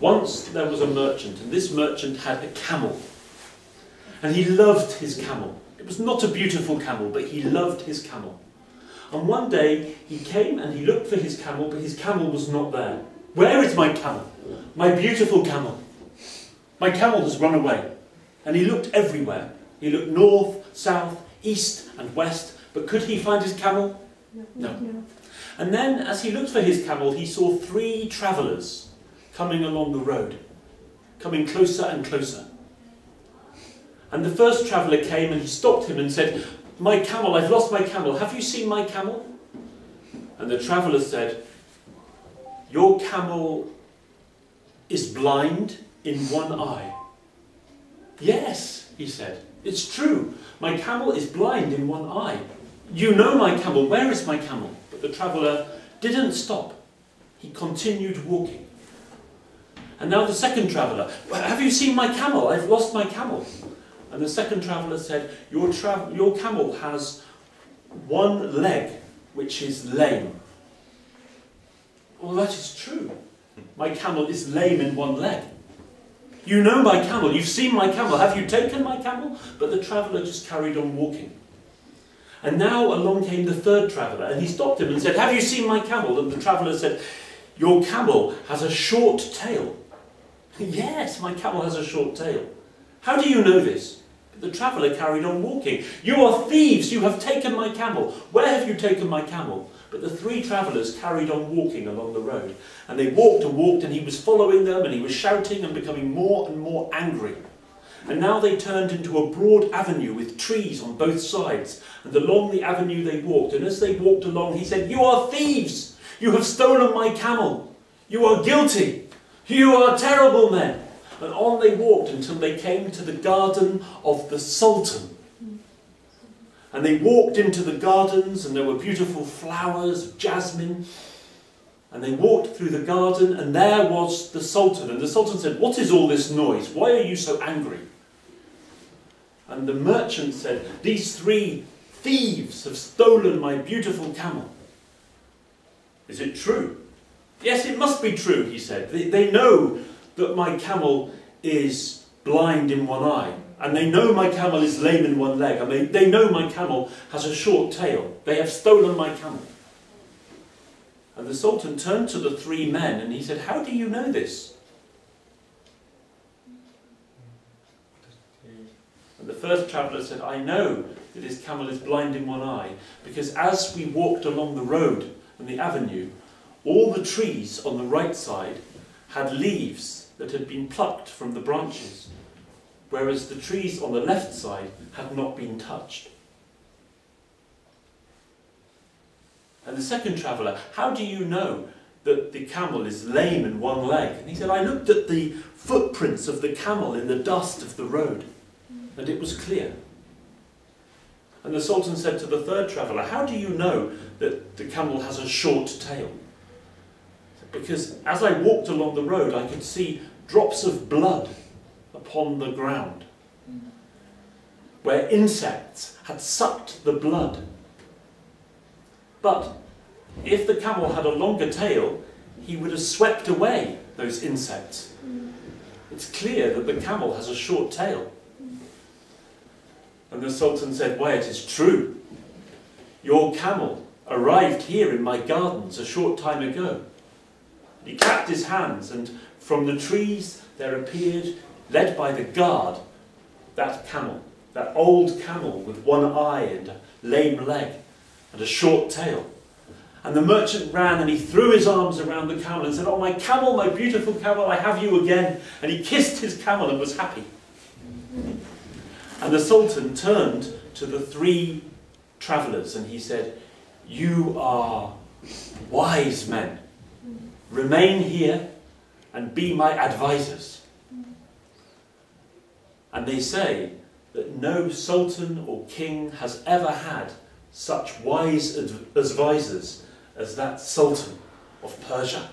Once there was a merchant, and this merchant had a camel. And he loved his camel. It was not a beautiful camel, but he loved his camel. And one day he came and he looked for his camel, but his camel was not there. Where is my camel? My beautiful camel. My camel has run away. And he looked everywhere. He looked north, south, east and west. But could he find his camel? No. And then as he looked for his camel, he saw 3 travellers coming along the road, coming closer and closer. And the first traveller came and he stopped him and said, "My camel, I've lost my camel. Have you seen my camel?" And the traveller said, "Your camel is blind in one eye." "Yes," he said, "it's true. My camel is blind in one eye. You know my camel. Where is my camel?" But the traveller didn't stop. He continued walking. And now the second traveller, "Have you seen my camel? I've lost my camel." And the second traveller said, your camel has one leg which is lame." "Well, that is true. My camel is lame in one leg." "You know my camel, you've seen my camel, have you taken my camel?" But the traveller just carried on walking. And now along came the third traveller, and he stopped him and said, "Have you seen my camel?" And the traveller said, "Your camel has a short tail." "Yes, my camel has a short tail." "How do you know this?" But the traveller carried on walking. "You are thieves, you have taken my camel. Where have you taken my camel?" But the 3 travellers carried on walking along the road. And they walked and walked, and he was following them, and he was shouting and becoming more and more angry. And now they turned into a broad avenue with trees on both sides. And along the avenue they walked. And as they walked along, he said, "You are thieves! You have stolen my camel! You are guilty! You are terrible men!" And on they walked until they came to the garden of the Sultan. And they walked into the gardens, and there were beautiful flowers of jasmine. And they walked through the garden, and there was the Sultan. And the Sultan said, "What is all this noise? Why are you so angry?" And the merchant said, "These 3 thieves have stolen my beautiful camel." "Is it true?" "Yes, it must be true," he said. They know that my camel is blind in one eye. And they know my camel is lame in one leg. And they know my camel has a short tail. They have stolen my camel. And the Sultan turned to the 3 men and he said, "How do you know this?" And the first traveller said, "I know that his camel is blind in one eye, because as we walked along the road and the avenue, all the trees on the right side had leaves that had been plucked from the branches, whereas the trees on the left side had not been touched." And the second traveller, "How do you know that the camel is lame in one leg?" And he said, "I looked at the footprints of the camel in the dust of the road, and it was clear." And the Sultan said to the third traveller, "How do you know that the camel has a short tail?" "Because as I walked along the road, I could see drops of blood upon the ground, where insects had sucked the blood. But if the camel had a longer tail, he would have swept away those insects. It's clear that the camel has a short tail." And the Sultan said, "Why, it is true. Your camel arrived here in my gardens a short time ago." He clapped his hands, and from the trees there appeared, led by the guard, that camel, that old camel with one eye and a lame leg and a short tail. And the merchant ran and he threw his arms around the camel and said, "Oh, my camel, my beautiful camel, I have you again." And he kissed his camel and was happy. And the Sultan turned to the 3 travellers and he said, "You are wise men. Remain here and be my advisors." And they say that no sultan or king has ever had such wise advisors as that Sultan of Persia.